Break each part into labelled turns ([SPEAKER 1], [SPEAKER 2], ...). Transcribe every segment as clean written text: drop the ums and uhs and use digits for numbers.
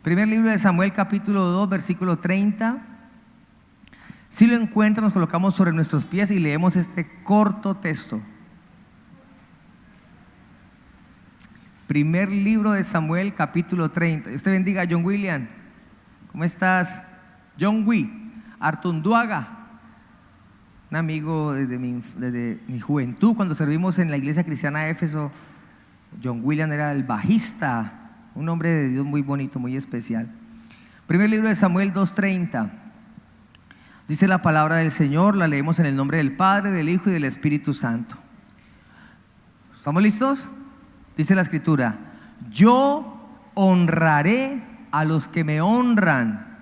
[SPEAKER 1] Primer libro de Samuel, capítulo 2, versículo 30. Si lo encuentran, nos colocamos sobre nuestros pies y leemos este corto texto. Primer libro de Samuel, capítulo 30. Dios te bendiga, John William. ¿Cómo estás? John Wee Artunduaga, un amigo desde mi juventud, cuando servimos en la iglesia cristiana de Éfeso. John William era el bajista, un hombre de Dios muy bonito, muy especial. Primer libro de Samuel 2:30. Dice la palabra del Señor, la leemos en el nombre del Padre, del Hijo y del Espíritu Santo. ¿Estamos listos? Dice la escritura: yo honraré a los que me honran,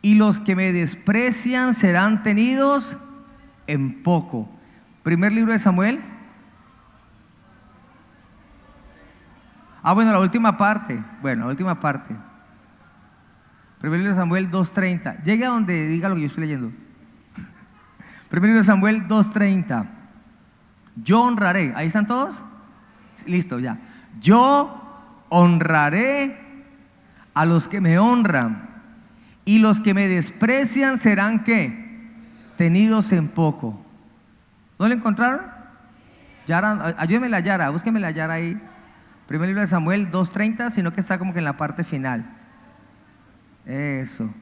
[SPEAKER 1] y los que me desprecian serán tenidos en poco. Primer libro de Samuel. Bueno, la última parte. Primer libro de Samuel 2:30. Llegue a donde diga lo que yo estoy leyendo. Primer libro de Samuel 2:30. Yo honraré. ¿Ahí están todos? Listo, ya. Yo honraré a los que me honran, y los que me desprecian serán ¿qué? Tenidos en poco. ¿No lo encontraron? Yara, ayúdeme la Yara, búsqueme la Yara ahí. Primer libro de Samuel 2:30, sino que está como que en la parte final. Eso.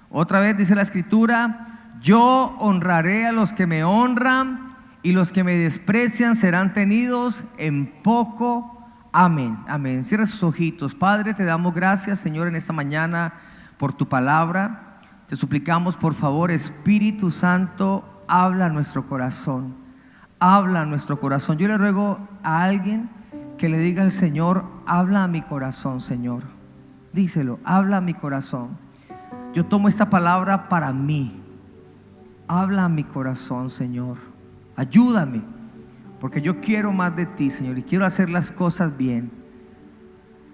[SPEAKER 1] Otra vez dice la escritura: yo honraré a los que me honran, y los que me desprecian serán tenidos en poco. Amén, amén. Cierra sus ojitos. Padre, te damos gracias, Señor, en esta mañana por tu palabra. Te suplicamos, por favor, Espíritu Santo, habla a nuestro corazón. Habla a nuestro corazón. Yo le ruego a alguien que le diga al Señor: habla a mi corazón, Señor. Díselo: habla a mi corazón. Yo tomo esta palabra para mí. Habla a mi corazón, Señor. Ayúdame, porque yo quiero más de ti, Señor, y quiero hacer las cosas bien.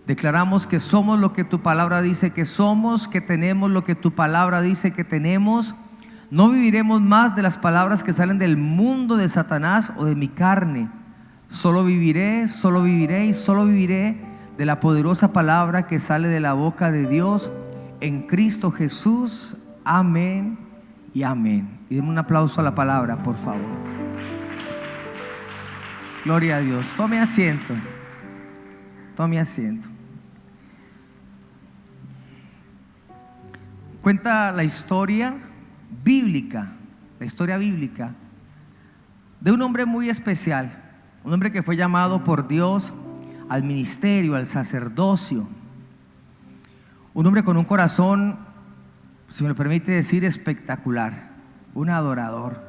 [SPEAKER 1] Declaramos que somos lo que tu palabra dice que somos, que tenemos lo que tu palabra dice que tenemos. No viviremos más de las palabras que salen del mundo de Satanás o de mi carne. Solo viviré de la poderosa palabra que sale de la boca de Dios en Cristo Jesús. Amén y amén. Y denme un aplauso a la palabra, por favor. Gloria a Dios. Tome asiento. Tome asiento. Cuenta la historia bíblica de un hombre muy especial, un hombre que fue llamado por Dios al ministerio, al sacerdocio, un hombre con un corazón, si me lo permite decir, espectacular, un adorador,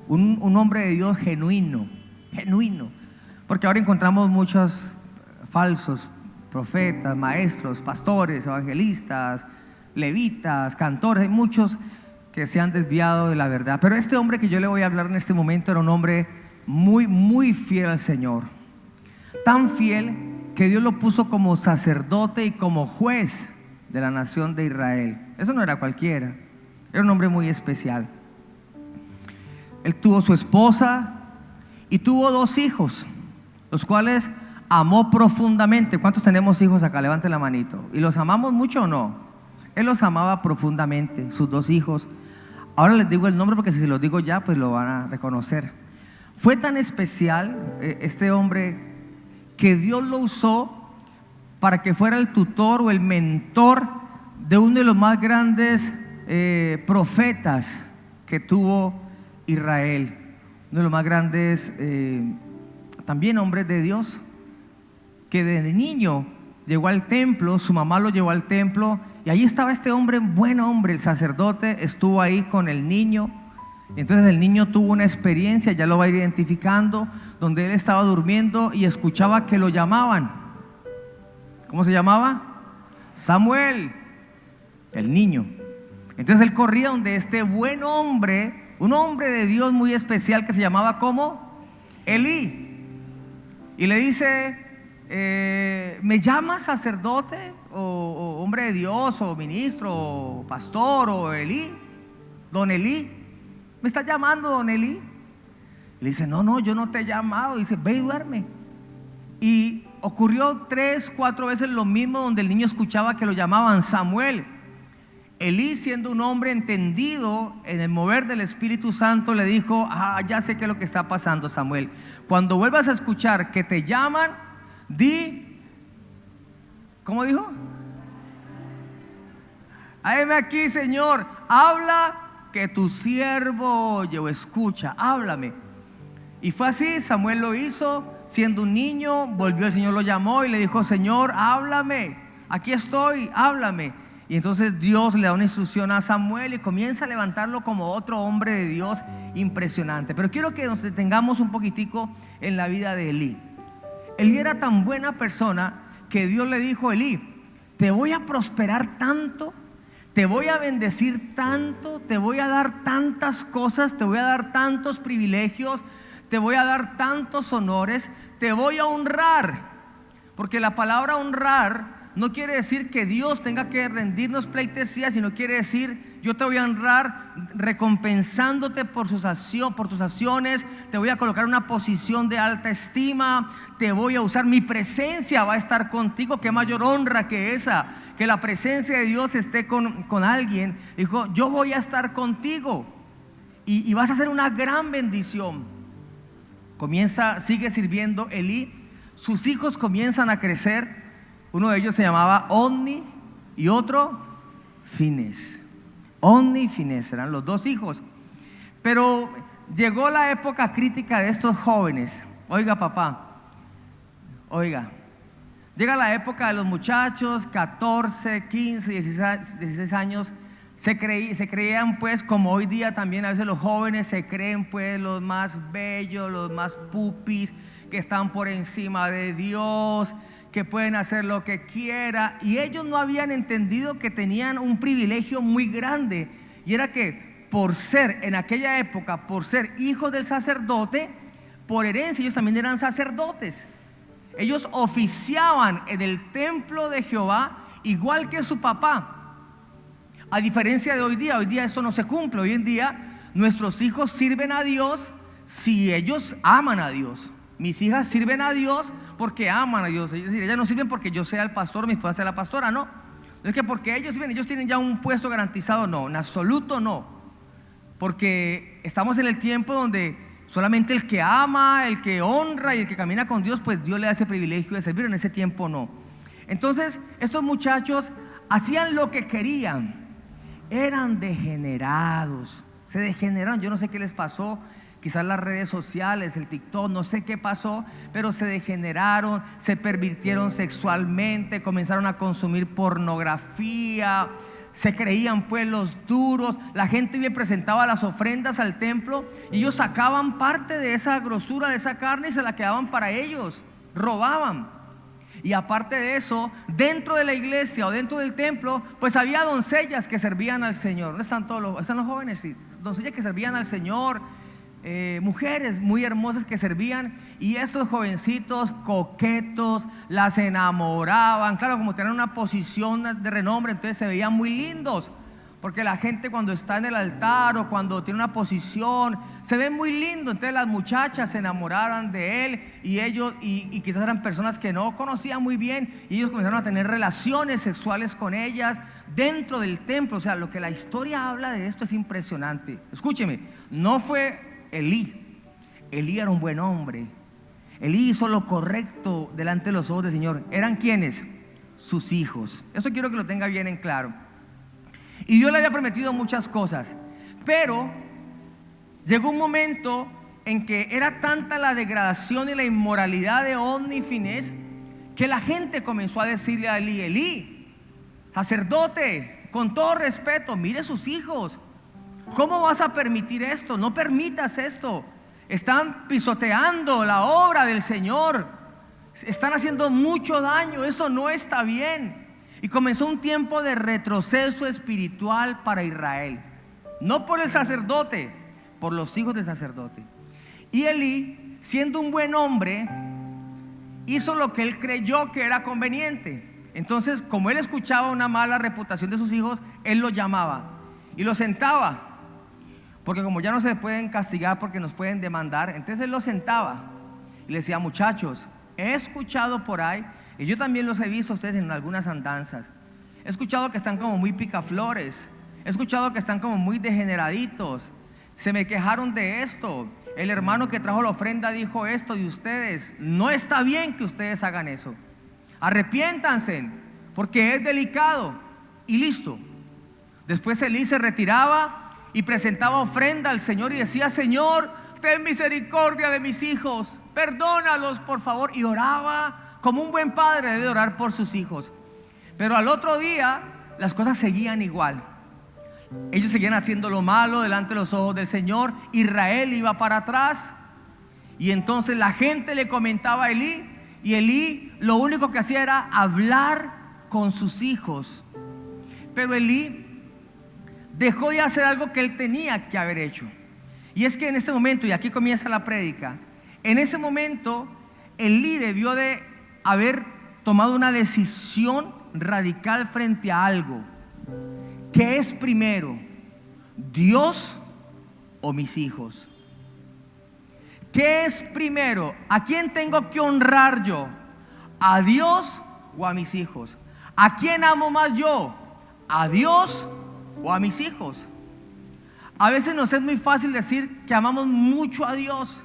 [SPEAKER 1] un hombre de Dios genuino, porque ahora encontramos muchos falsos profetas, maestros, pastores, evangelistas, levitas, cantores. Hay muchos que se han desviado de la verdad, pero este hombre que yo le voy a hablar en este momento era un hombre muy fiel al Señor, tan fiel que Dios lo puso como sacerdote y como juez de la nación de Israel. Eso no era cualquiera, era un hombre muy especial. Él tuvo su esposa y tuvo 2 hijos, los cuales amó profundamente. ¿Cuántos tenemos hijos acá? Levanten la manito. ¿Y los amamos mucho o no? Él los amaba profundamente, sus 2 hijos. Ahora les digo el nombre porque si los digo ya, pues lo van a reconocer. Fue tan especial este hombre que Dios lo usó para que fuera el tutor o el mentor de uno de los más grandes profetas que tuvo Israel, uno de los más grandes también hombres de Dios, que de niño llegó al templo, su mamá lo llevó al templo y ahí estaba este hombre, buen hombre, el sacerdote estuvo ahí con el niño. Entonces el niño tuvo una experiencia, ya lo va a ir identificando, donde él estaba durmiendo y escuchaba que lo llamaban. ¿Cómo se llamaba? Samuel, el niño. Entonces él corría donde este buen hombre, un hombre de Dios muy especial que se llamaba ¿cómo? Elí. Y le dice: ¿me llamas sacerdote o hombre de Dios o ministro o pastor o Elí? Don Elí, ¿me está llamando don Elí? Y le dice: no, yo no te he llamado. Y dice: ve y duerme. Y ocurrió 3, 4 veces lo mismo, donde el niño escuchaba que lo llamaban Samuel. Elí, siendo un hombre entendido en el mover del Espíritu Santo, le dijo: ya sé qué es lo que está pasando, Samuel. Cuando vuelvas a escuchar que te llaman, di, ¿cómo dijo? Heme aquí, Señor, habla, que tu siervo oye, o escucha, háblame. Y fue así, Samuel lo hizo, siendo un niño. Volvió, el Señor lo llamó y le dijo: Señor, háblame, aquí estoy, háblame. Y entonces Dios le da una instrucción a Samuel y comienza a levantarlo como otro hombre de Dios impresionante. Pero quiero que nos detengamos un poquitico en la vida de Elí. Elí era tan buena persona que Dios le dijo: Elí, te voy a prosperar tanto, te voy a bendecir tanto, te voy a dar tantas cosas, te voy a dar tantos privilegios, te voy a dar tantos honores, te voy a honrar. Porque la palabra honrar no quiere decir que Dios tenga que rendirnos pleitesía, sino quiere decir: yo te voy a honrar recompensándote por tus acciones, te voy a colocar en una posición de alta estima, te voy a usar, mi presencia va a estar contigo. Qué mayor honra que esa, que la presencia de Dios esté con alguien. Dijo: yo voy a estar contigo y vas a ser una gran bendición. Sigue sirviendo Elí. Sus hijos comienzan a crecer. Uno de ellos se llamaba Ofni y otro Finés. Ofni y Finés eran los dos hijos. Pero llegó la época crítica de estos jóvenes. Oiga, papá, oiga, llega la época de los muchachos, 14, 15, 16 años. Se creían pues, como hoy día también a veces los jóvenes se creen pues los más bellos, los más pupis, que están por encima de Dios, que pueden hacer lo que quiera. Y ellos no habían entendido que tenían un privilegio muy grande, y era que por ser, en aquella época, por ser hijos del sacerdote, por herencia ellos también eran sacerdotes. Ellos oficiaban en el templo de Jehová igual que su papá. A diferencia de hoy día eso no se cumple. Hoy en día nuestros hijos sirven a Dios si ellos aman a Dios. Mis hijas sirven a Dios porque aman a Dios. Es decir, ellas no sirven porque yo sea el pastor, mi esposa sea la pastora, no. Es que porque ellos sirven, ellos tienen ya un puesto garantizado, no, en absoluto no. Porque estamos en el tiempo donde solamente el que ama, el que honra y el que camina con Dios, pues Dios le da ese privilegio de servir. En ese tiempo no. Entonces estos muchachos hacían lo que querían. Eran degenerados, se degeneraron. Yo no sé qué les pasó. Quizás las redes sociales, el TikTok, no sé qué pasó, pero se degeneraron, se pervirtieron sexualmente, comenzaron a consumir pornografía, se creían pues los duros. La gente bien presentaba las ofrendas al templo y ellos sacaban parte de esa grosura, de esa carne, y se la quedaban para ellos, robaban. Y aparte de eso, dentro de la iglesia o dentro del templo, pues había doncellas que servían al Señor. ¿Dónde están todos están los jóvenes? Sí, doncellas que servían al Señor. Mujeres muy hermosas que servían, y estos jovencitos coquetos las enamoraban. Claro, como tenían una posición de renombre, entonces se veían muy lindos, porque la gente cuando está en el altar o cuando tiene una posición se ve muy lindo. Entonces las muchachas se enamoraron de él, y ellos y quizás eran personas que no conocían muy bien, y ellos comenzaron a tener relaciones sexuales con ellas dentro del templo. O sea, lo que la historia habla de esto es impresionante. Escúcheme, no fue Elí era un buen hombre. Elí hizo lo correcto delante de los ojos del Señor. ¿Eran quiénes? Sus hijos. Eso quiero que lo tenga bien en claro. Y Dios le había prometido muchas cosas, pero llegó un momento en que era tanta la degradación y la inmoralidad de Ofni y Finés, que la gente comenzó a decirle a Elí: Elí, sacerdote, con todo respeto, mire sus hijos. ¿Cómo vas a permitir esto? No permitas esto. Están pisoteando la obra del Señor, están haciendo mucho daño, eso no está bien. Y comenzó un tiempo de retroceso espiritual para Israel. No por el sacerdote, por los hijos del sacerdote. Y Elí, siendo un buen hombre, hizo lo que él creyó que era conveniente. Entonces, como él escuchaba una mala reputación de sus hijos, él los llamaba y los sentaba. Porque como ya no se pueden castigar porque nos pueden demandar, entonces él los sentaba y le decía: muchachos, he escuchado por ahí, y yo también los he visto a ustedes en algunas andanzas. He escuchado que están como muy picaflores. He escuchado que están como muy degeneraditos. Se me quejaron de esto. El hermano que trajo la ofrenda dijo esto de ustedes. No está bien que ustedes hagan eso. Arrepiéntanse, porque es delicado. Y listo. Después Elí se retiraba y presentaba ofrenda al Señor y decía: Señor, ten misericordia de mis hijos, perdónalos por favor. Y oraba como un buen padre debe orar por sus hijos. Pero al otro día las cosas seguían igual. Ellos seguían haciendo lo malo delante de los ojos del Señor. Israel iba para atrás. Y entonces la gente le comentaba a Elí, y Elí lo único que hacía era hablar con sus hijos. Pero Elí dejó de hacer algo que él tenía que haber hecho. Y es que en este momento, y aquí comienza la prédica, en ese momento Elí debió de haber tomado una decisión radical frente a algo. ¿Qué es primero, Dios o mis hijos? ¿Qué es primero? ¿A quién tengo que honrar yo? ¿A Dios o a mis hijos? ¿A quién amo más yo? ¿A Dios o a mis hijos? A veces nos es muy fácil decir que amamos mucho a Dios,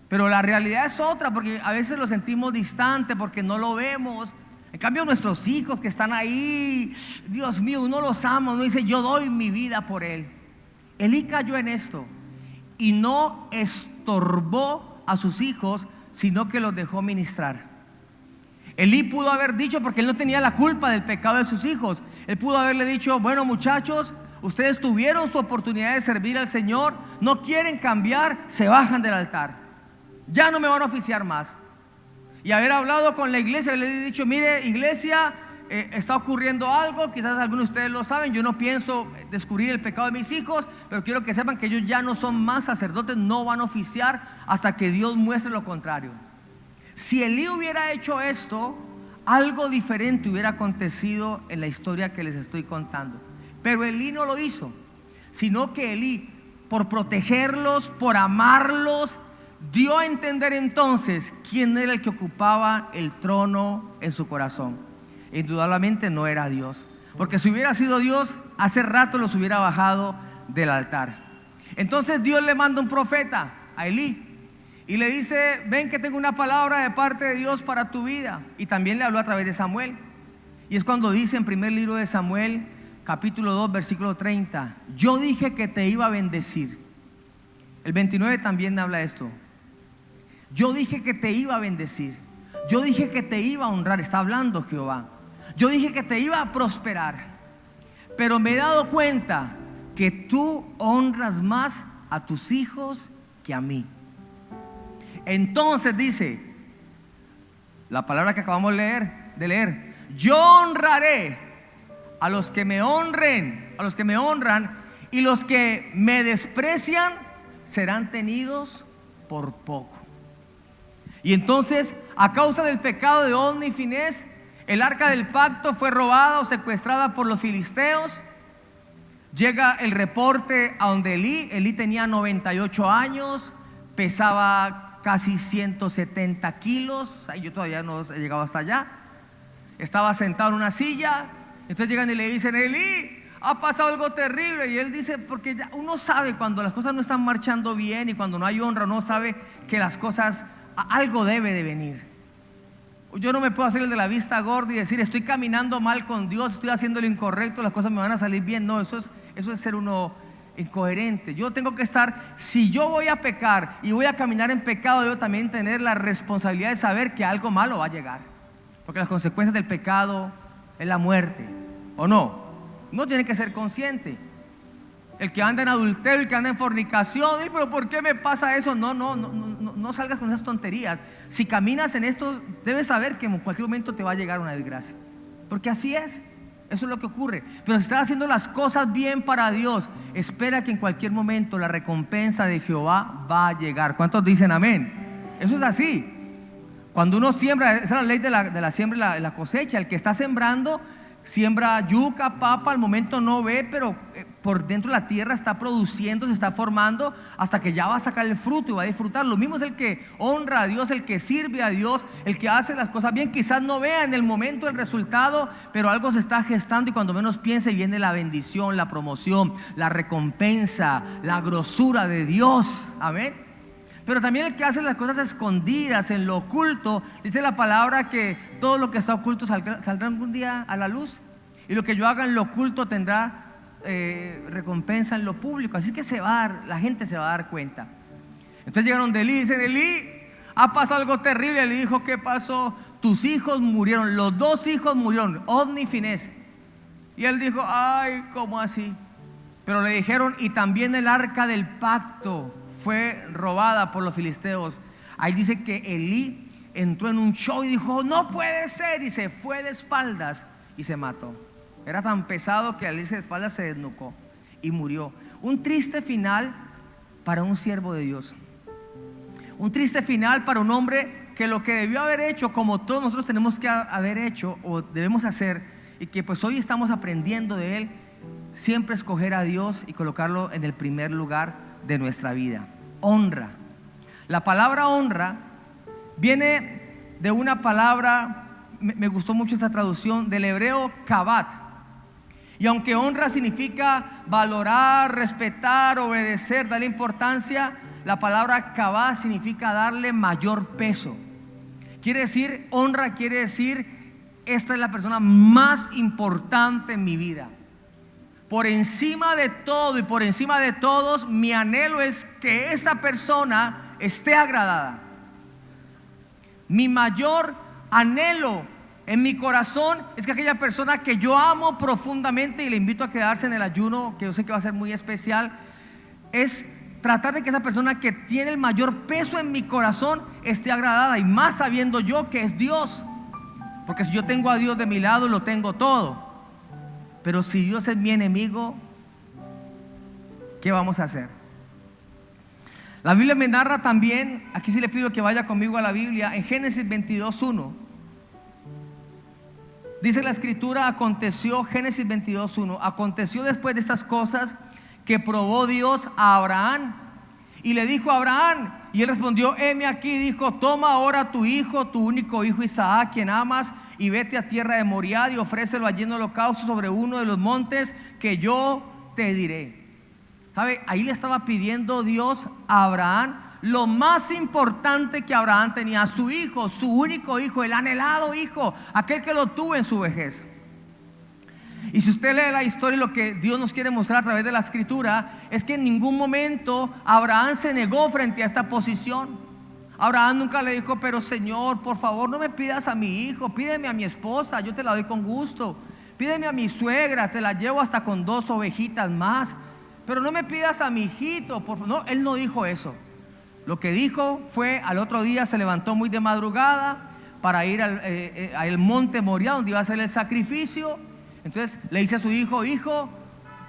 [SPEAKER 1] pero la realidad es otra, porque a veces lo sentimos distante porque no lo vemos. En cambio nuestros hijos que están ahí, Dios mío, uno los ama, uno dice: yo doy mi vida por él. Elí cayó en esto y no estorbó a sus hijos, sino que los dejó ministrar. Elí pudo haber dicho, porque él no tenía la culpa del pecado de sus hijos, él pudo haberle dicho: bueno, muchachos, ustedes tuvieron su oportunidad de servir al Señor, no quieren cambiar, se bajan del altar, ya no me van a oficiar más. Y haber hablado con la iglesia, le he dicho: mire, iglesia, está ocurriendo algo, quizás algunos de ustedes lo saben, yo no pienso descubrir el pecado de mis hijos, pero quiero que sepan que ellos ya no son más sacerdotes, no van a oficiar hasta que Dios muestre lo contrario. Si Elí hubiera hecho esto, algo diferente hubiera acontecido en la historia que les estoy contando. Pero Elí no lo hizo, sino que Elí, por protegerlos, por amarlos, dio a entender entonces quién era el que ocupaba el trono en su corazón. Indudablemente no era Dios, porque si hubiera sido Dios, hace rato los hubiera bajado del altar. Entonces Dios le manda un profeta a Elí y le dice: ven que tengo una palabra de parte de Dios para tu vida. Y también le habló a través de Samuel. Y es cuando dice en primer libro de Samuel, capítulo 2, versículo 30: yo dije que te iba a bendecir. El 29 también habla esto: yo dije que te iba a bendecir, yo dije que te iba a honrar. Está hablando Jehová. Yo dije que te iba a prosperar, pero me he dado cuenta que tú honras más a tus hijos que a mí. Entonces dice la palabra que acabamos de leer: yo honraré a los que me honren, a los que me honran, y los que me desprecian serán tenidos por poco. Y entonces, a causa del pecado de Ofni y Finés, el arca del pacto fue robada o secuestrada por los filisteos. Llega el reporte a donde Elí tenía 98 años, pesaba casi 170 kilos. Ay, yo todavía no he llegado hasta allá. Estaba sentado en una silla. Entonces llegan y le dicen: Elí, ha pasado algo terrible. Y él dice, porque ya uno sabe cuando las cosas no están marchando bien y cuando no hay honra, uno sabe que las cosas, algo debe de venir. Yo no me puedo hacer el de la vista gorda y decir: estoy caminando mal con Dios, estoy haciendo lo incorrecto, las cosas me van a salir bien. No, eso es ser uno incoherente. Yo tengo que estar, si yo voy a pecar y voy a caminar en pecado, debo también tener la responsabilidad de saber que algo malo va a llegar, porque las consecuencias del pecado es la muerte, ¿o no? Uno tiene que ser consciente. El que anda en adulterio, el que anda en fornicación: pero ¿por qué me pasa eso? No salgas con esas tonterías. Si caminas en esto, debes saber que en cualquier momento te va a llegar una desgracia, porque así es. Eso es lo que ocurre. Pero si estás haciendo las cosas bien para Dios, espera que en cualquier momento la recompensa de Jehová va a llegar. ¿Cuántos dicen amén? Eso es así. Cuando uno siembra, esa es la ley de la siembra y la cosecha. El que está sembrando, siembra yuca, papa, al momento no ve, pero por dentro la tierra está produciendo, se está formando, hasta que ya va a sacar el fruto y va a disfrutar. Lo mismo es el que honra a Dios, el que sirve a Dios, el que hace las cosas bien. Quizás no vea en el momento el resultado, pero algo se está gestando, y cuando menos piense viene la bendición, la promoción, la recompensa, la grosura de Dios. Amén. Pero también el que hace las cosas escondidas, en lo oculto, dice la palabra que todo lo que está oculto saldrá algún día a la luz, y lo que yo haga en lo oculto tendrá recompensa en lo público. Así que la gente se va a dar cuenta. Entonces llegaron de Elí y dicen: Elí, ha pasado algo terrible. Le dijo: ¿qué pasó? Tus hijos murieron, los 2 hijos murieron, Ofni y Finés. Y él dijo: ay, ¿cómo así? Pero le dijeron: y también el arca del pacto fue robada por los filisteos. Ahí dice que Elí entró en un show y dijo: no puede ser, y se fue de espaldas y se mató. Era tan pesado que al irse de espaldas se desnucó y murió. Un triste final para un siervo de Dios. Un triste final para un hombre que lo que debió haber hecho, como todos nosotros tenemos que haber hecho o debemos hacer, y que pues hoy estamos aprendiendo de él, siempre escoger a Dios y colocarlo en el primer lugar de nuestra vida. Honra. La palabra honra viene de una palabra, me gustó mucho esta traducción, del hebreo kabat. Y aunque honra significa valorar, respetar, obedecer, darle importancia, la palabra kabá significa darle mayor peso. Quiere decir, honra quiere decir: esta es la persona más importante en mi vida. Por encima de todo y por encima de todos, mi anhelo es que esa persona esté agradada. Mi mayor anhelo en mi corazón es que aquella persona que yo amo profundamente, y le invito a quedarse en el ayuno, que yo sé que va a ser muy especial, es tratar de que esa persona que tiene el mayor peso en mi corazón esté agradada, y más sabiendo yo que es Dios. Porque si yo tengo a Dios de mi lado, lo tengo todo. Pero si Dios es mi enemigo, ¿qué vamos a hacer? La Biblia me narra también, aquí sí le pido que vaya conmigo a la Biblia, en Génesis 22:1. Dice la escritura: aconteció, Génesis 22:1, aconteció después de estas cosas que probó Dios a Abraham, y le dijo a Abraham, y él respondió: heme aquí. Dijo: toma ahora tu hijo, tu único hijo Isaac, quien amas, y vete a tierra de Moriah y ofrécelo allí en holocausto sobre uno de los montes que yo te diré. ¿Sabe? Ahí le estaba pidiendo Dios a Abraham lo más importante que Abraham tenía: su hijo, su único hijo, el anhelado hijo, aquel que lo tuvo en su vejez. Y si usted lee la historia, lo que Dios nos quiere mostrar a través de la escritura es que en ningún momento Abraham se negó frente a esta posición. Abraham nunca le dijo: pero Señor, por favor, no me pidas a mi hijo, pídeme a mi esposa, yo te la doy con gusto. Pídeme a mi suegra, te la llevo hasta con 2 ovejitas más, pero no me pidas a mi hijito, por favor. No, él no dijo eso. Lo que dijo fue: al otro día se levantó muy de madrugada para ir al monte Moriah, donde iba a hacer el sacrificio. Entonces le dice a su hijo: hijo,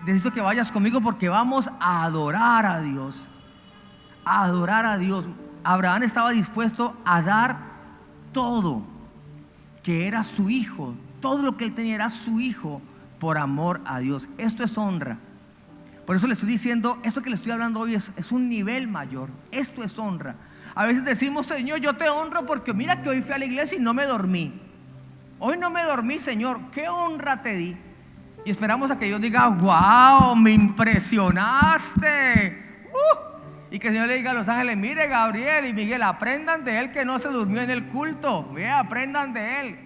[SPEAKER 1] necesito que vayas conmigo porque vamos a adorar a Dios. A adorar a Dios. Abraham estaba dispuesto a dar todo, que era su hijo. Todo lo que él tenía era su hijo, por amor a Dios. Esto es honra. Por eso le estoy diciendo, esto que le estoy hablando hoy es un nivel mayor. Esto es honra. A veces decimos: Señor, yo te honro porque mira que hoy fui a la iglesia y no me dormí. Hoy no me dormí, Señor, qué honra te di. Y esperamos a que Dios diga: wow, me impresionaste. Y que el Señor le diga a los ángeles: mire, Gabriel y Miguel, aprendan de él que no se durmió en el culto. Vea, aprendan de él.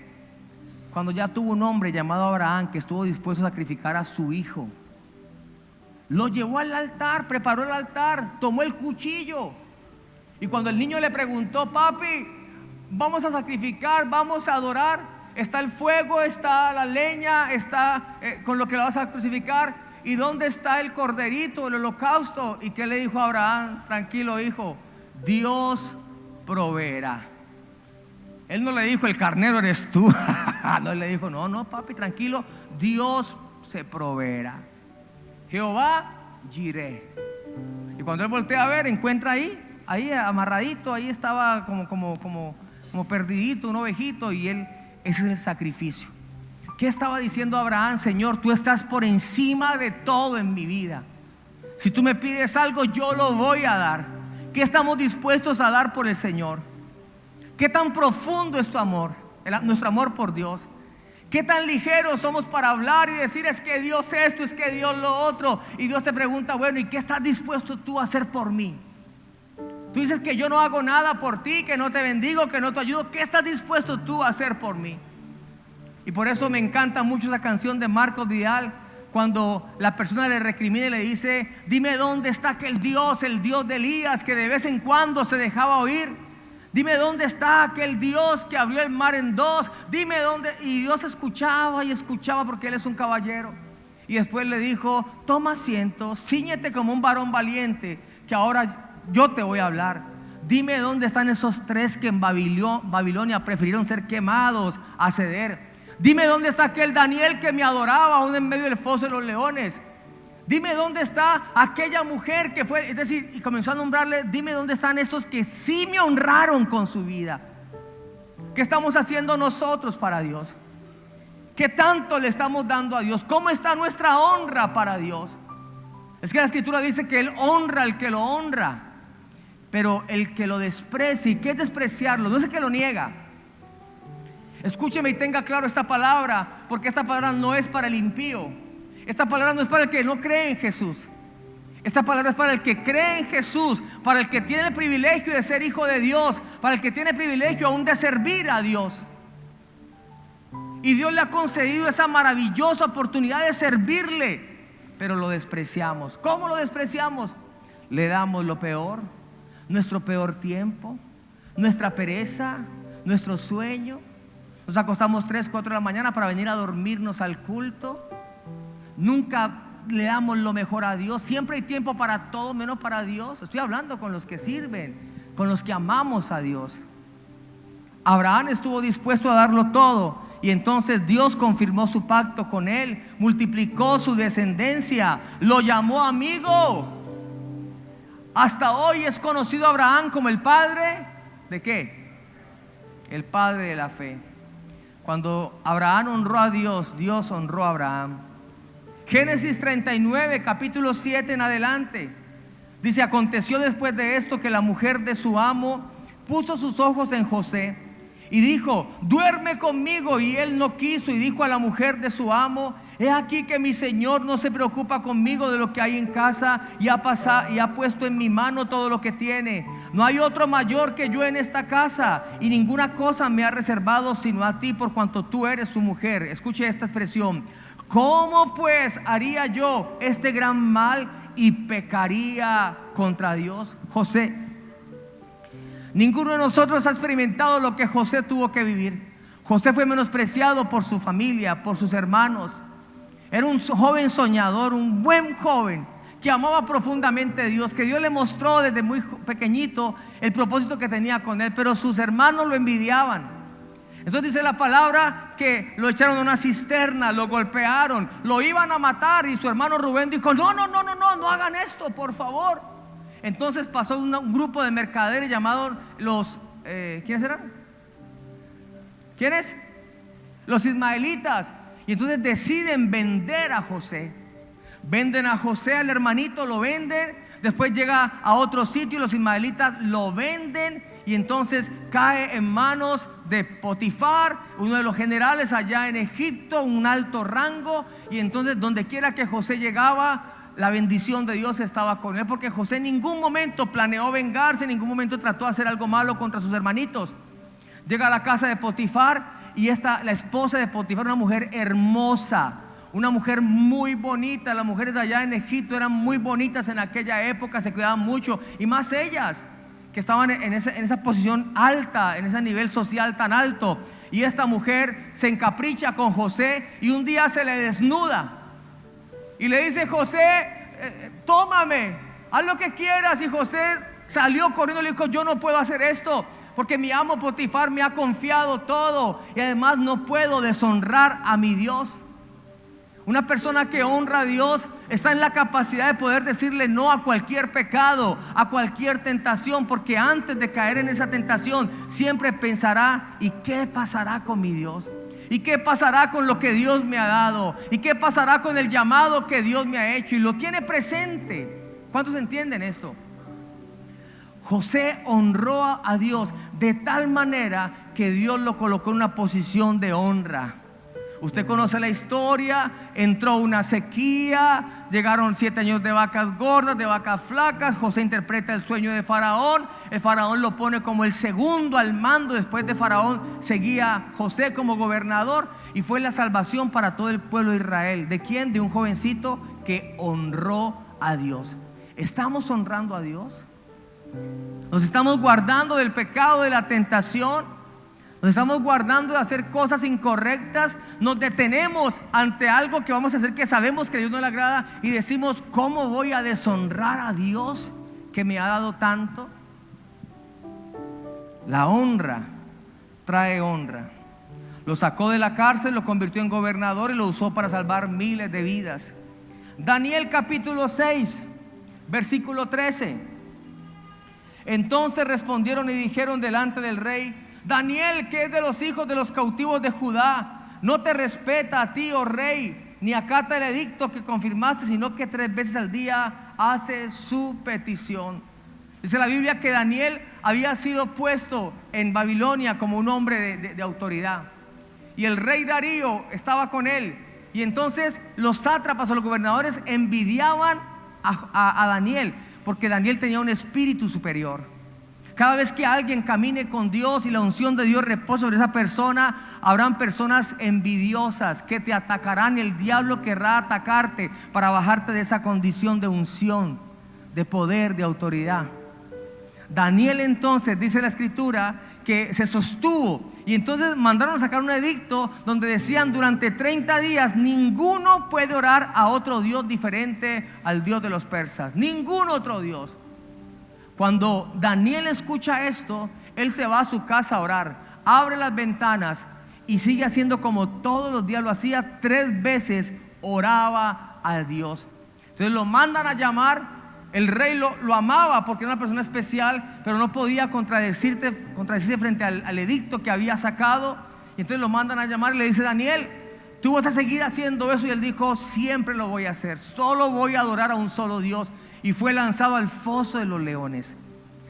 [SPEAKER 1] Cuando ya tuvo un hombre llamado Abraham que estuvo dispuesto a sacrificar a su hijo, lo llevó al altar, preparó el altar, tomó el cuchillo. Y cuando el niño le preguntó: papi, vamos a sacrificar, vamos a adorar, está el fuego, está la leña, está con lo que lo vas a crucificar, ¿y dónde está el corderito, el holocausto? ¿Y qué le dijo Abraham? Tranquilo, hijo, Dios proveerá. Él no le dijo: el carnero eres tú. No, le dijo: no, papi, tranquilo, Dios se proveerá. Jehová Jireh. Y cuando él voltea a ver, encuentra ahí amarradito, ahí estaba como perdidito, un ovejito, y él, ese es el sacrificio. ¿Qué estaba diciendo Abraham? Señor, tú estás por encima de todo en mi vida. Si tú me pides algo, yo lo voy a dar. ¿Qué estamos dispuestos a dar por el Señor? ¿Qué tan profundo es tu amor? Nuestro amor por Dios. ¿Qué tan ligeros somos para hablar y decir es que Dios esto, es que Dios lo otro? Y Dios te pregunta, bueno, ¿y qué estás dispuesto tú a hacer por mí? Tú dices que yo no hago nada por ti, que no te bendigo, que no te ayudo. ¿Qué estás dispuesto tú a hacer por mí? Y por eso me encanta mucho esa canción de Marcos Vidal, cuando la persona le recrimina y le dice, dime dónde está aquel Dios, el Dios de Elías, que de vez en cuando se dejaba oír. Dime dónde está aquel Dios que abrió el mar en dos. Dime dónde. Y Dios escuchaba y escuchaba, porque Él es un caballero. Y después le dijo, toma asiento, cíñete como un varón valiente, que ahora yo te voy a hablar. Dime dónde están esos tres que en Babilonia prefirieron ser quemados a ceder. Dime dónde está aquel Daniel que me adoraba aún en medio del foso de los leones. Dime dónde está aquella mujer que fue, es decir, y comenzó a nombrarle, dime dónde están estos que sí me honraron con su vida. ¿Qué estamos haciendo nosotros para Dios? ¿Qué tanto le estamos dando a Dios? ¿Cómo está nuestra honra para Dios? Es que la Escritura dice que Él honra al que lo honra, pero el que lo desprecia, ¿y qué es despreciarlo? No es el que lo niega. Escúcheme y tenga claro esta palabra, porque esta palabra no es para el impío. Esta palabra no es para el que no cree en Jesús. Esta palabra es para el que cree en Jesús, para el que tiene el privilegio de ser hijo de Dios, para el que tiene el privilegio aún de servir a Dios. Y Dios le ha concedido esa maravillosa oportunidad de servirle, pero lo despreciamos. ¿Cómo lo despreciamos? Le damos lo peor, nuestro peor tiempo, nuestra pereza, nuestro sueño. Nos acostamos 3, 4 de la mañana para venir a dormirnos al culto. Nunca le damos lo mejor a Dios. Siempre hay tiempo para todo menos para Dios. Estoy hablando con los que sirven, con los que amamos a Dios. Abraham estuvo dispuesto a darlo todo, y entonces Dios confirmó su pacto con él, multiplicó su descendencia, lo llamó amigo. Hasta hoy es conocido Abraham como el padre ¿de qué? El padre de la fe. Cuando Abraham honró a Dios, Dios honró a Abraham. Génesis 39, capítulo 7 en adelante, dice: aconteció después de esto que la mujer de su amo puso sus ojos en José y dijo: duerme conmigo. Y él no quiso, y dijo a la mujer de su amo: he aquí que mi señor no se preocupa conmigo de lo que hay en casa, y ha puesto en mi mano todo lo que tiene. No hay otro mayor que yo en esta casa, y ninguna cosa me ha reservado sino a ti, por cuanto tú eres su mujer. Escuche esta expresión: ¿cómo pues haría yo este gran mal y pecaría contra Dios? José, ninguno de nosotros ha experimentado lo que José tuvo que vivir. José fue menospreciado por su familia, por sus hermanos. Era un joven soñador, un buen joven que amaba profundamente a Dios, que Dios le mostró desde muy pequeñito el propósito que tenía con él, pero sus hermanos lo envidiaban. Entonces dice la palabra que lo echaron a una cisterna, lo golpearon, lo iban a matar, y su hermano Rubén dijo: no hagan esto, por favor. Entonces pasó un grupo de mercaderes llamados los ¿quiénes eran? ¿Quiénes? Los ismaelitas. Y entonces deciden vender a José. Venden a José, al hermanito, lo venden. Después llega a otro sitio y los ismaelitas lo venden, y entonces cae en manos de Potifar, uno de los generales allá en Egipto, un alto rango. Y entonces donde quiera que José llegaba, la bendición de Dios estaba con él, porque José en ningún momento planeó vengarse, en ningún momento trató de hacer algo malo contra sus hermanitos. Llega a la casa de Potifar, y la esposa de Potifar, una mujer hermosa, una mujer muy bonita. Las mujeres de allá en Egipto eran muy bonitas en aquella época, se cuidaban mucho, y más ellas que estaban en esa posición alta, en ese nivel social tan alto. Y esta mujer se encapricha con José, y un día se le desnuda y le dice: José, tómame, haz lo que quieras. Y José salió corriendo y le dijo: yo no puedo hacer esto, porque mi amo Potifar me ha confiado todo, y además no puedo deshonrar a mi Dios. Una persona que honra a Dios está en la capacidad de poder decirle no a cualquier pecado, a cualquier tentación, porque antes de caer en esa tentación siempre pensará: ¿y qué pasará con mi Dios? ¿Y qué pasará con lo que Dios me ha dado? ¿Y qué pasará con el llamado que Dios me ha hecho? Y lo tiene presente. ¿Cuántos entienden esto? José honró a Dios de tal manera que Dios lo colocó en una posición de honra. Usted conoce la historia. Entró una sequía, llegaron 7 años de vacas gordas, de vacas flacas. José interpreta el sueño de Faraón. El Faraón lo pone como el segundo al mando. Después de Faraón seguía José como gobernador, y fue la salvación para todo el pueblo de Israel. ¿De quién? De un jovencito que honró a Dios. ¿Estamos honrando a Dios? ¿Nos estamos guardando del pecado, de la tentación? Nos estamos guardando de hacer cosas incorrectas. Nos detenemos ante algo que vamos a hacer que sabemos que a Dios no le agrada y decimos: ¿cómo voy a deshonrar a Dios que me ha dado tanto? La honra trae honra. Lo sacó de la cárcel, lo convirtió en gobernador y lo usó para salvar miles de vidas. Daniel capítulo 6, versículo 13. Entonces respondieron y dijeron delante del rey: Daniel, que es de los hijos de los cautivos de Judá, no te respeta a ti, oh rey, ni acata el edicto que confirmaste, sino que 3 veces al día hace su petición. Dice la Biblia que Daniel había sido puesto en Babilonia como un hombre de autoridad, y el rey Darío estaba con él. Y entonces los sátrapas o los gobernadores envidiaban a Daniel, porque Daniel tenía un espíritu superior. Cada vez que alguien camine con Dios y la unción de Dios repose sobre esa persona, habrán personas envidiosas que te atacarán. El diablo querrá atacarte para bajarte de esa condición de unción, de poder, de autoridad. Daniel, entonces, dice la escritura, que se sostuvo, y entonces mandaron a sacar un edicto donde decían: durante 30 días ninguno puede orar a otro Dios diferente al Dios de los persas. Ningún otro Dios. Cuando Daniel escucha esto, él se va a su casa a orar, abre las ventanas y sigue haciendo como todos los días lo hacía. 3 veces oraba a Dios. Entonces lo mandan a llamar. El rey lo amaba porque era una persona especial, pero no podía contradecirse frente al edicto que había sacado. Y entonces lo mandan a llamar y le dice: Daniel, ¿tú vas a seguir haciendo eso? Y él dijo: siempre lo voy a hacer, solo voy a adorar a un solo Dios. Y fue lanzado al foso de los leones.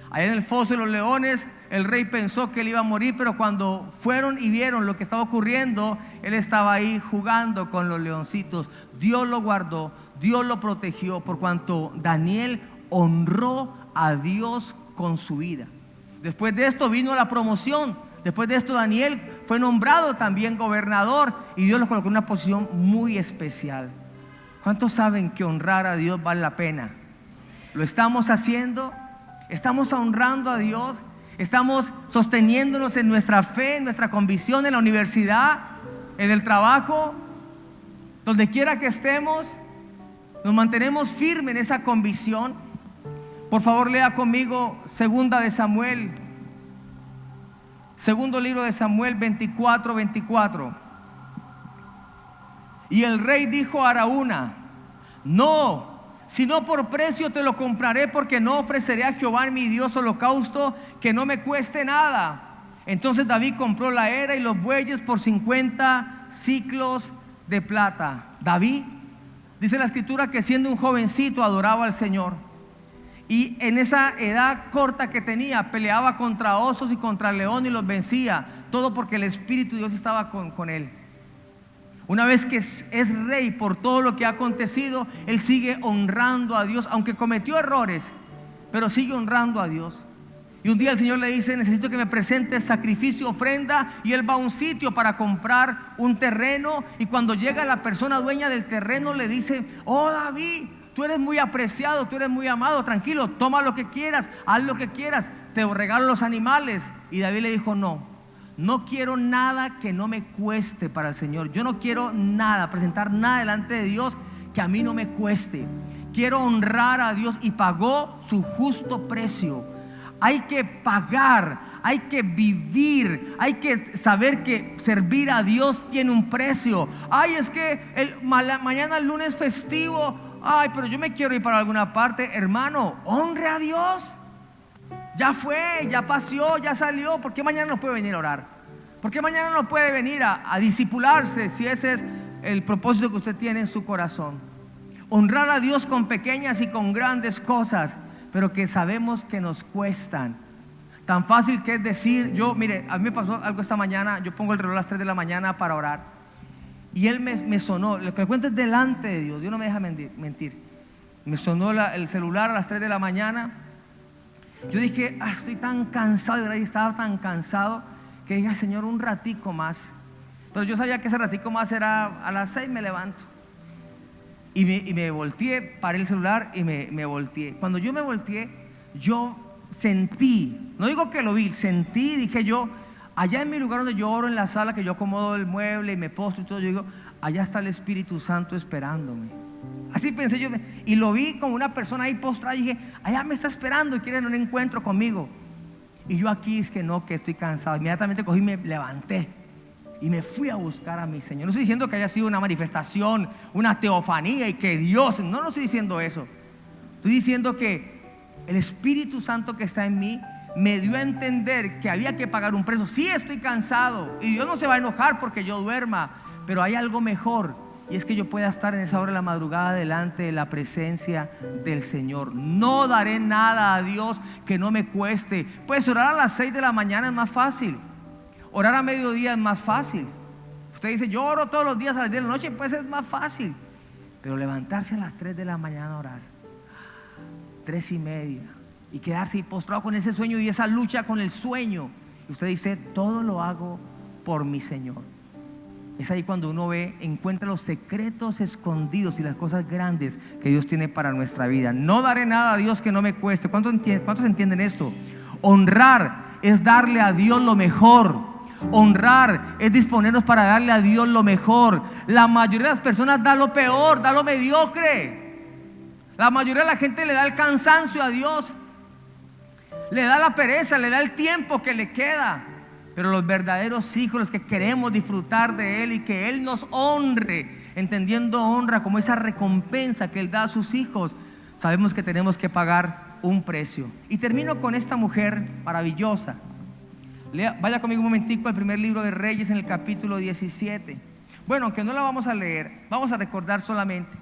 [SPEAKER 1] Allá en el foso de los leones, el rey pensó que él iba a morir, pero cuando fueron y vieron lo que estaba ocurriendo, él estaba ahí jugando con los leoncitos. Dios lo guardó, Dios lo protegió, por cuanto Daniel honró a Dios con su vida. Después de esto vino la promoción. Después de esto Daniel fue nombrado también gobernador, y Dios lo colocó en una posición muy especial. ¿Cuántos saben que honrar a Dios vale la pena? ¿Lo estamos haciendo? ¿Estamos honrando a Dios? ¿Estamos sosteniéndonos en nuestra fe, en nuestra convicción, en la universidad, en el trabajo, donde quiera que estemos? ¿Nos mantenemos firmes en esa convicción? Por favor, lea conmigo Segunda de Samuel, segundo libro de Samuel 24:24. Y el rey dijo a Araúna: no, sino por precio te lo compraré, porque no ofreceré a Jehová mi Dios holocausto que no me cueste nada. Entonces David compró la era y los bueyes por 50 siclos de plata. David, dice la escritura, que siendo un jovencito adoraba al Señor, y en esa edad corta que tenía peleaba contra osos y contra leones y los vencía. Todo porque el Espíritu de Dios estaba con él. Una vez que es rey, por todo lo que ha acontecido, él sigue honrando a Dios, aunque cometió errores, pero sigue honrando a Dios. Y un día el Señor le dice: necesito que me presentes sacrificio, ofrenda. Y él va a un sitio para comprar un terreno, y cuando llega la persona dueña del terreno le dice: oh David, tú eres muy apreciado, tú eres muy amado, tranquilo, toma lo que quieras, haz lo que quieras, te regalo los animales. Y David le dijo: no quiero nada que no me cueste para el Señor. Yo no quiero nada, presentar nada delante de Dios que a mí no me cueste. Quiero honrar a Dios, y pagó su justo precio. Hay que pagar, hay que vivir, hay que saber que servir a Dios tiene un precio. Ay, es que mañana el lunes festivo. Ay, pero yo me quiero ir para alguna parte. Hermano, honre a Dios. Ya fue, ya paseó, ya salió. ¿Por qué mañana no puede venir a orar? ¿Por qué mañana no puede venir a discipularse si ese es el propósito que usted tiene en su corazón? Honrar a Dios con pequeñas y con grandes cosas, pero que sabemos que nos cuestan. Tan fácil que es decir, mire, a mí me pasó algo esta mañana. Yo pongo el reloj a las 3 de la mañana para orar, y él me sonó. Lo que me cuento es delante de Dios no me deja mentir. Me sonó el celular a las 3 de la mañana. Yo dije, estoy tan cansado, y estaba tan cansado que dije, Señor, un ratico más. Pero yo sabía que ese ratico más era a las 6 me levanto. Y me volteé, paré el celular y me volteé. Cuando yo me volteé, yo sentí, no digo que lo vi, sentí, dije yo, allá en mi lugar donde yo oro, en la sala que yo acomodo el mueble y me postro y todo, yo digo, allá está el Espíritu Santo esperándome. Así pensé yo, y lo vi como una persona ahí postrada, y dije, allá me está esperando y quiere un encuentro conmigo. Y yo aquí es que no, que estoy cansado. Inmediatamente cogí y me levanté y me fui a buscar a mi Señor. No estoy diciendo que haya sido una manifestación, una teofanía y que Dios, no estoy diciendo eso. Estoy diciendo que el Espíritu Santo que está en mí me dio a entender que había que pagar un precio. Sí, estoy cansado y Dios no se va a enojar porque yo duerma, pero hay algo mejor, y es que yo pueda estar en esa hora de la madrugada delante de la presencia del Señor. No daré nada a Dios que no me cueste. Pues orar a las 6 de la mañana es más fácil. Orar a mediodía es más fácil. Usted dice, yo oro todos los días a las 10 de la noche, pues es más fácil. Pero levantarse a las 3 de la mañana a orar, 3:30, y quedarse ahí postrado con ese sueño y esa lucha con el sueño, y usted dice, todo lo hago por mi Señor. Es ahí cuando uno encuentra los secretos escondidos y las cosas grandes que Dios tiene para nuestra vida. No daré nada a Dios que no me cueste. ¿Cuántos entienden esto? Honrar es darle a Dios lo mejor. Honrar es disponernos para darle a Dios lo mejor. La mayoría de las personas da lo peor, da lo mediocre. La mayoría de la gente le da el cansancio a Dios, le da la pereza, le da el tiempo que le queda. Pero los verdaderos hijos, los que queremos disfrutar de Él y que Él nos honre, entendiendo honra como esa recompensa que Él da a sus hijos, sabemos que tenemos que pagar un precio. Y termino con esta mujer maravillosa. Vaya conmigo un momentico al primer libro de Reyes, en el capítulo 17. Bueno, aunque no la vamos a leer, vamos a recordar solamente.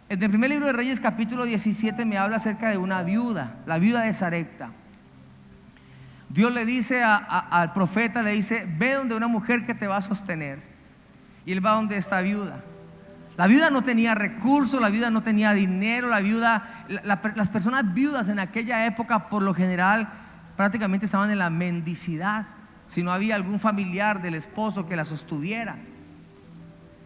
[SPEAKER 1] En el primer libro de Reyes, capítulo 17, me habla acerca de una viuda, la viuda de Sarepta. Dios le dice al profeta, le dice, ve donde una mujer que te va a sostener. Y él va donde esta viuda. La viuda no tenía recursos, la viuda no tenía dinero. Las personas viudas en aquella época, por lo general, prácticamente estaban en la mendicidad, si no había algún familiar del esposo que la sostuviera.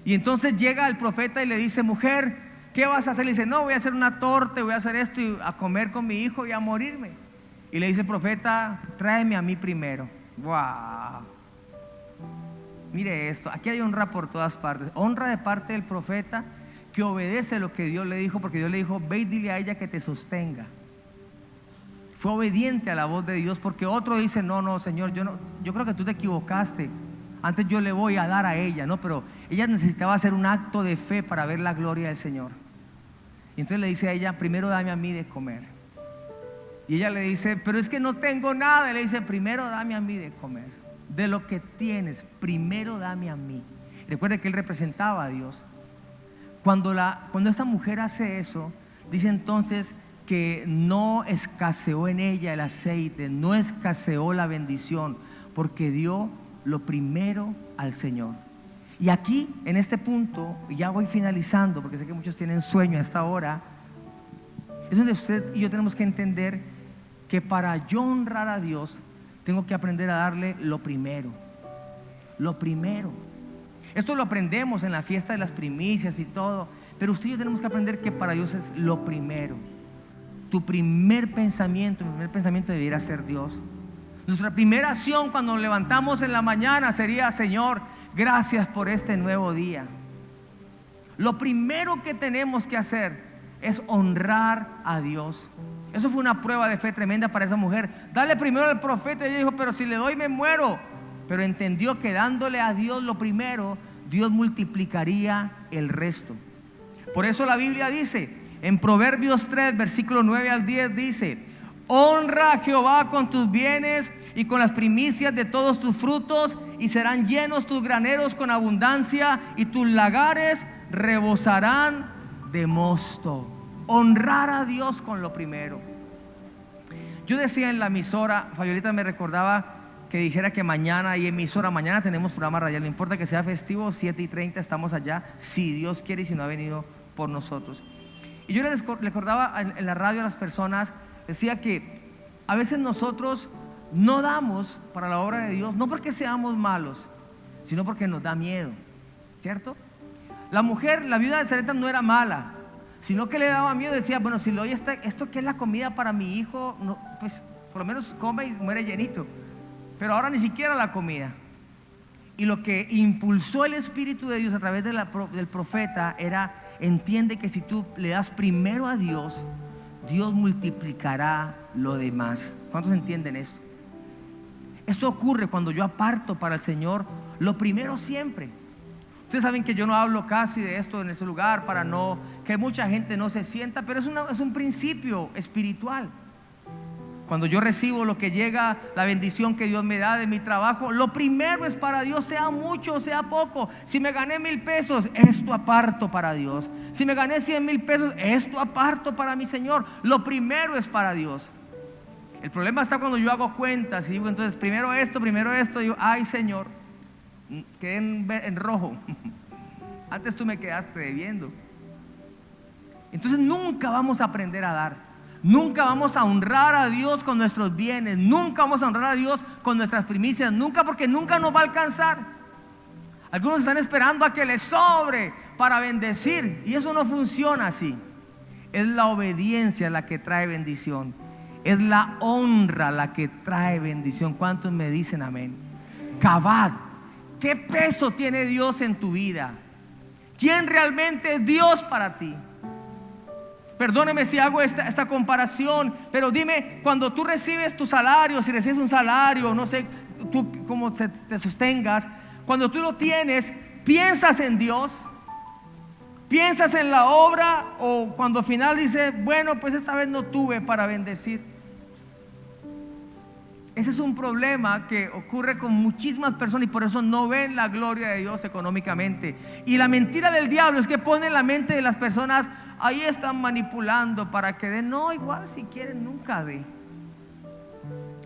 [SPEAKER 1] Y entonces llega el profeta y le dice, mujer, ¿qué vas a hacer? Le dice, no, voy a hacer una torta, voy a hacer esto, y a comer con mi hijo y a morirme. Y le dice el profeta, tráeme a mí primero. ¡Wow! Mire esto, aquí hay honra por todas partes. Honra de parte del profeta, que obedece lo que Dios le dijo, porque Dios le dijo, ve y dile a ella que te sostenga. Fue obediente a la voz de Dios, porque otro dice, no, Señor, yo creo que tú te equivocaste. Antes yo le voy a dar a ella, no, pero ella necesitaba hacer un acto de fe para ver la gloria del Señor. Y entonces le dice a ella, primero dame a mí de comer. Y ella le dice, pero es que no tengo nada. Y le dice, primero dame a mí de comer. De lo que tienes, primero dame a mí. Recuerde que él representaba a Dios. Cuando esta mujer hace eso, dice entonces que no escaseó en ella el aceite, no escaseó la bendición, porque dio lo primero al Señor. Y aquí, en este punto, ya voy finalizando, porque sé que muchos tienen sueño a esta hora, es donde usted y yo tenemos que entender que para yo honrar a Dios, tengo que aprender a darle lo primero. Lo primero. Esto lo aprendemos en la fiesta de las primicias y todo, pero usted y yo tenemos que aprender que para Dios es lo primero. Tu primer pensamiento debiera ser Dios. Nuestra primera acción cuando nos levantamos en la mañana sería, Señor, gracias por este nuevo día. Lo primero que tenemos que hacer es honrar a Dios. Eso fue una prueba de fe tremenda para esa mujer. Dale primero al profeta. Y ella dijo, pero si le doy me muero. Pero entendió que dándole a Dios lo primero, Dios multiplicaría el resto. Por eso la Biblia dice, en Proverbios 3, versículo 9 al 10, dice, honra a Jehová con tus bienes y con las primicias de todos tus frutos, y serán llenos tus graneros con abundancia, y tus lagares rebosarán de mosto. Honrar a Dios con lo primero. Yo decía en la emisora, Fabiola me recordaba que dijera que mañana hay emisora, mañana tenemos programa radial, no importa que sea festivo, 7:30 estamos allá, si Dios quiere y si no ha venido por nosotros. Y yo les recordaba en la radio a las personas, decía que a veces nosotros no damos para la obra de Dios, no porque seamos malos, sino porque nos da miedo, ¿cierto? La mujer, la viuda de Sarepta, no era mala, sino que le daba miedo. Decía, bueno, si le doy esto que es la comida para mi hijo, no, pues por lo menos come y muere llenito. Pero ahora ni siquiera la comida. Y lo que impulsó el Espíritu de Dios a través del profeta era: entiende que si tú le das primero a Dios, Dios multiplicará lo demás. ¿Cuántos entienden eso? Esto ocurre cuando yo aparto para el Señor lo primero siempre. Ustedes saben que yo no hablo casi de esto en ese lugar para no que mucha gente no se sienta, pero es un principio espiritual. Cuando yo recibo lo que llega, la bendición que Dios me da de mi trabajo, lo primero es para Dios, sea mucho o sea poco. Si me gané 1,000 pesos, esto aparto para Dios. Si me gané 100,000 pesos, esto aparto para mi Señor. Lo primero es para Dios. El problema está cuando yo hago cuentas y digo, entonces primero esto, digo, ay Señor, quedé en rojo. Antes tú me quedaste debiendo. Entonces nunca vamos a aprender a dar. Nunca vamos a honrar a Dios con nuestros bienes. Nunca vamos a honrar a Dios con nuestras primicias. Nunca, porque nunca nos va a alcanzar. Algunos están esperando a que les sobre para bendecir, y eso no funciona así. Es la obediencia la que trae bendición. Es la honra la que trae bendición. ¿Cuántos me dicen amén? Cabad, ¿qué peso tiene Dios en tu vida? ¿Quién realmente es Dios para ti? Perdóneme si hago esta comparación, pero dime, cuando tú recibes tu salario, si recibes un salario, no sé tú cómo te sostengas, cuando tú lo tienes, ¿piensas en Dios? ¿Piensas en la obra? O cuando al final dices, bueno, pues esta vez no tuve para bendecir. Ese es un problema que ocurre con muchísimas personas, y por eso no ven la gloria de Dios económicamente. Y la mentira del diablo es que pone en la mente de las personas, ahí están manipulando para que den. No, igual si quieren nunca dé.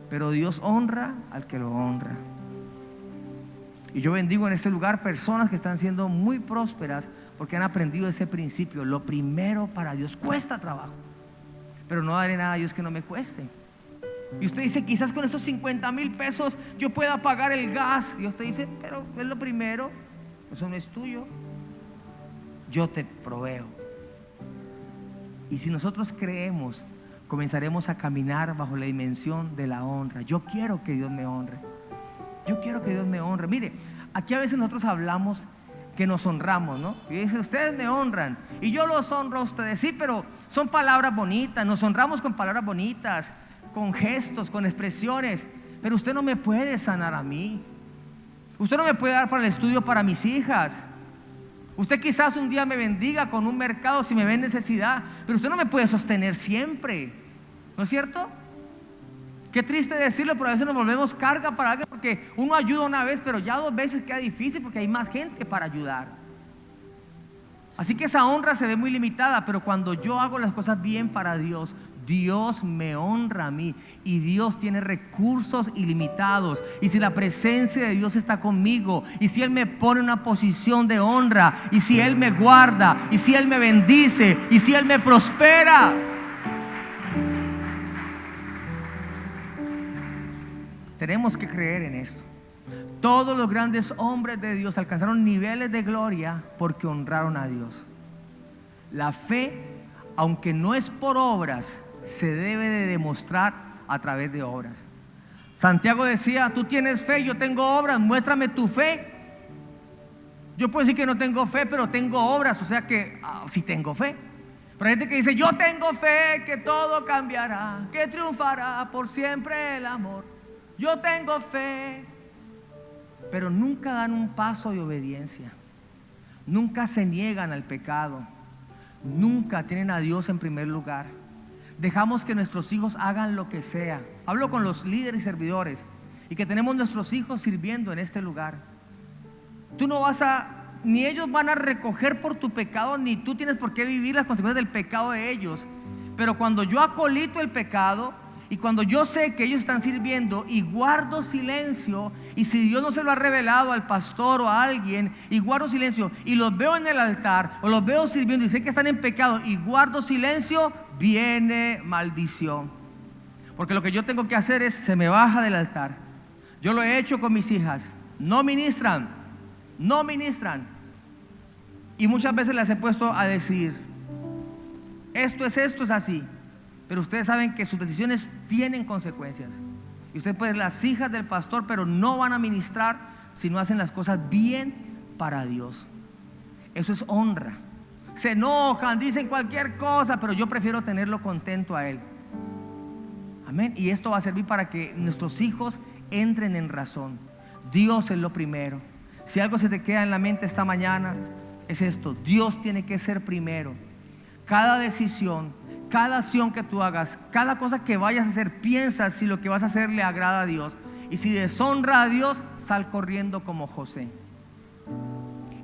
[SPEAKER 1] Pero Dios honra al que lo honra. Y yo bendigo en este lugar personas que están siendo muy prósperas porque han aprendido ese principio. Lo primero para Dios cuesta trabajo, pero no daré nada a Dios que no me cueste. Y usted dice, quizás con esos 50,000 pesos yo pueda pagar el gas. Y usted dice, pero es lo primero, eso no es tuyo, yo te proveo. Y si nosotros creemos, comenzaremos a caminar bajo la dimensión de la honra. Yo quiero que Dios me honre. Yo quiero que Dios me honre. Mire, aquí a veces nosotros hablamos que nos honramos, ¿no? Y dice, ustedes me honran y yo los honro a ustedes. Sí, pero son palabras bonitas, nos honramos con palabras bonitas, con gestos, con expresiones. Pero usted no me puede sanar a mí. Usted no me puede dar para el estudio para mis hijas. Usted quizás un día me bendiga con un mercado si me ve en necesidad, pero usted no me puede sostener siempre, ¿no es cierto? Qué triste decirlo, pero a veces nos volvemos carga para alguien, porque uno ayuda una vez, pero ya 2 veces queda difícil porque hay más gente para ayudar. Así que esa honra se ve muy limitada. Pero cuando yo hago las cosas bien para Dios, Dios me honra a mí, y Dios tiene recursos ilimitados. Y si la presencia de Dios está conmigo, y si Él me pone en una posición de honra, y si Él me guarda, y si Él me bendice, y si Él me prospera, tenemos que creer en esto. Todos los grandes hombres de Dios alcanzaron niveles de gloria porque honraron a Dios. La fe, aunque no es por obras, se debe de demostrar a través de obras. Santiago decía, tú tienes fe, yo tengo obras, muéstrame tu fe. Yo puedo decir que no tengo fe, pero tengo obras, o sea que sí tengo fe. Pero hay gente que dice, yo tengo fe que todo cambiará, que triunfará por siempre el amor. Yo tengo fe, pero nunca dan un paso de obediencia. Nunca se niegan al pecado. Nunca tienen a Dios en primer lugar. Dejamos que nuestros hijos hagan lo que sea. Hablo con los líderes y servidores. y que tenemos nuestros hijos sirviendo en este lugar. Tú no vas a, ni ellos van a recoger por tu pecado, ni tú tienes por qué vivir las consecuencias del pecado de ellos. Pero cuando yo acolito el pecado y cuando yo sé que ellos están sirviendo y guardo silencio, y si Dios no se lo ha revelado al pastor o a alguien y guardo silencio y los veo en el altar o los veo sirviendo y sé que están en pecado y guardo silencio, viene maldición. Porque lo que yo tengo que hacer es, se me baja del altar. Yo lo he hecho con mis hijas, no ministran, no ministran, y muchas veces las he puesto a decir: esto es así. Pero ustedes saben que sus decisiones tienen consecuencias. Y ustedes pueden ser las hijas del pastor, pero no van a ministrar si no hacen las cosas bien para Dios. Eso es honra. Se enojan, dicen cualquier cosa, pero yo prefiero tenerlo contento a él. Amén. Y esto va a servir para que nuestros hijos entren en razón. Dios es lo primero. Si algo se te queda en la mente esta mañana, es esto: Dios tiene que ser primero. Cada decisión, cada acción que tú hagas, cada cosa que vayas a hacer, piensa si lo que vas a hacer le agrada a Dios. Y si deshonra a Dios, sal corriendo como José.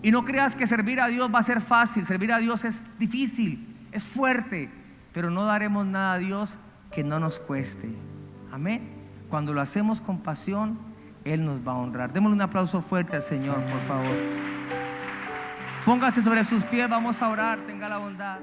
[SPEAKER 1] Y no creas que servir a Dios va a ser fácil. Servir a Dios es difícil, es fuerte, pero no daremos nada a Dios que no nos cueste. Amén. Cuando lo hacemos con pasión, Él nos va a honrar. Démosle un aplauso fuerte al Señor, por favor. Póngase sobre sus pies, vamos a orar. Tenga la bondad.